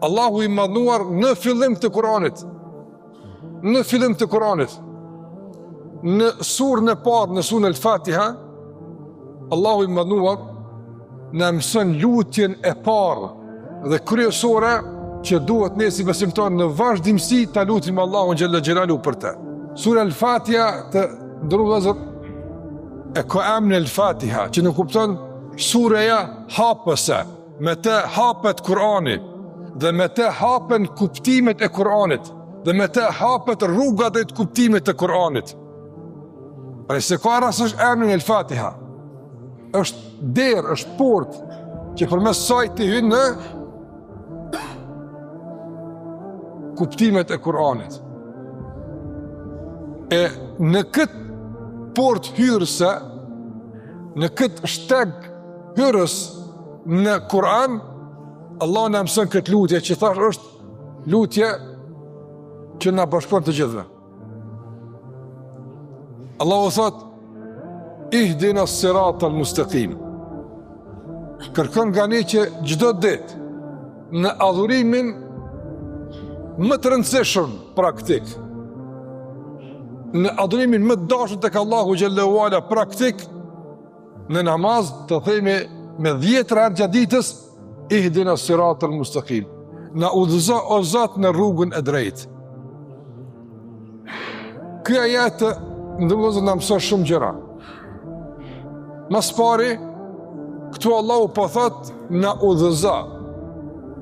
Allahu i madhnuar në fillim të Kuranit, në surën e parë, në surën Al-Fatiha, Allahu i madhnuar në mësën lutjen e parë dhe kryesore që duhet ne si besimtar në vazhdimsi ta lutim Allahun xhalla xhelalu për të. Sura Al-Fatiha të ndërruazër e ka emrin Al-Fatiha, që nuk kupton sureja hapëse, me të hapet Kurani, dhe me të hapen kuptimet e Kuranit, dhe me të hapet rruga dhe të kuptimet të Kuranit. Pra se ka rasësh emrin Al-Fatiha, është derë, është port, që përmes saj të hynë në kuptimet e Kuranit. E në këtë port hyrëse, në këtë shteg hyrës në Kur'an, Allah në mësën këtë lutje, që thash është lutje që na bashkon të gjithëve. Allahu thot, ihdina s-sirata al-mustaqim. Kërkon nga ne që çdo ditë në adhurimin më të rëndësishëm praktik, në adhurimin më të dashur tek Allahu xhallahu ala praktik, në namaz të themi me 10 herë gjatë ditës, ihdina s-sirata al-mustaqim. Na udhëzo o Zot në rrugën e drejtë. Ky ajet ndërlozë na mëson shumë gjëra. Mas pari, këtu Allahu po thot na udhëzo.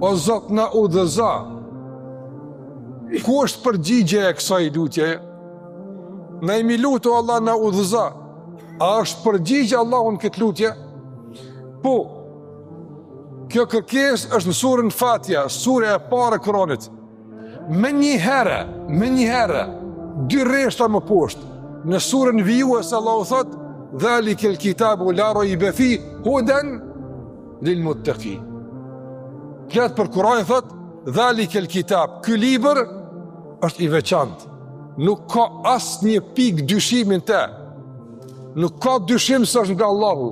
O Zot na udhëzo. Ku është përgjigje e kësaj lutje? Na imi lutu Allah na udhëzo. A është përgjigje Allahun këtë lutje? Po. Kjo kërkesë është në surën Fatiha, surja e parë e Kuranit. Me një herë, 2 rreshta më poshtë, në surën vijuese Allahu thot, Dhalikel kitabu la raiba fihi hudan lil muttaqin. Këtë për Kur'anin thot, Dhalikel kitab, ky libër është i veçantë. Nuk ka asnjë pikë dyshimin te. Nuk ka dyshim se është nga Allahu,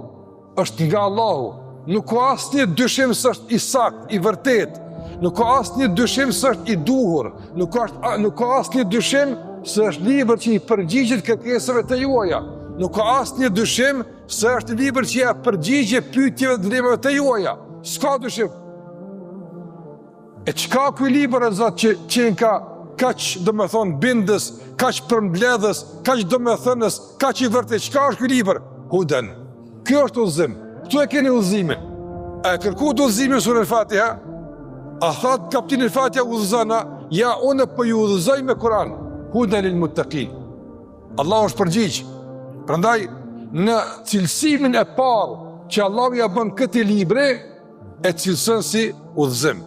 është nga Allahu. Nuk ka asnjë dyshim se është i saktë, i vërtet. Nuk ka asnjë dyshim se është i duhur. Nuk ka asnjë dyshim se është libër që i përgjigjet kërkesave të juaja. Nuk ka asnjë dyshim se është libër që ja përgjigje pyetjeve të vlemave të juaja. S'ka dyshim. E çka ky libër e Zot që ka kaq domethën bindës, kaq përmbledhës, kaq domethënës, kaq i vërtet, çka është ky libër? Hudan. Ky është udhëzim. Ktu e keni udhëzimin. A e kërkuat udhëzimin surën Al-Fatiha? A thot kapiteni Al-Fatiha udhëzona, ja unë po ju udhëzoj me Kur'an. Hudan lil muttaqin. Allahu është përgjigj. Prandaj në cilësimin e parë që Allahu ja bën këtë libër, e cilëson si udhëzim.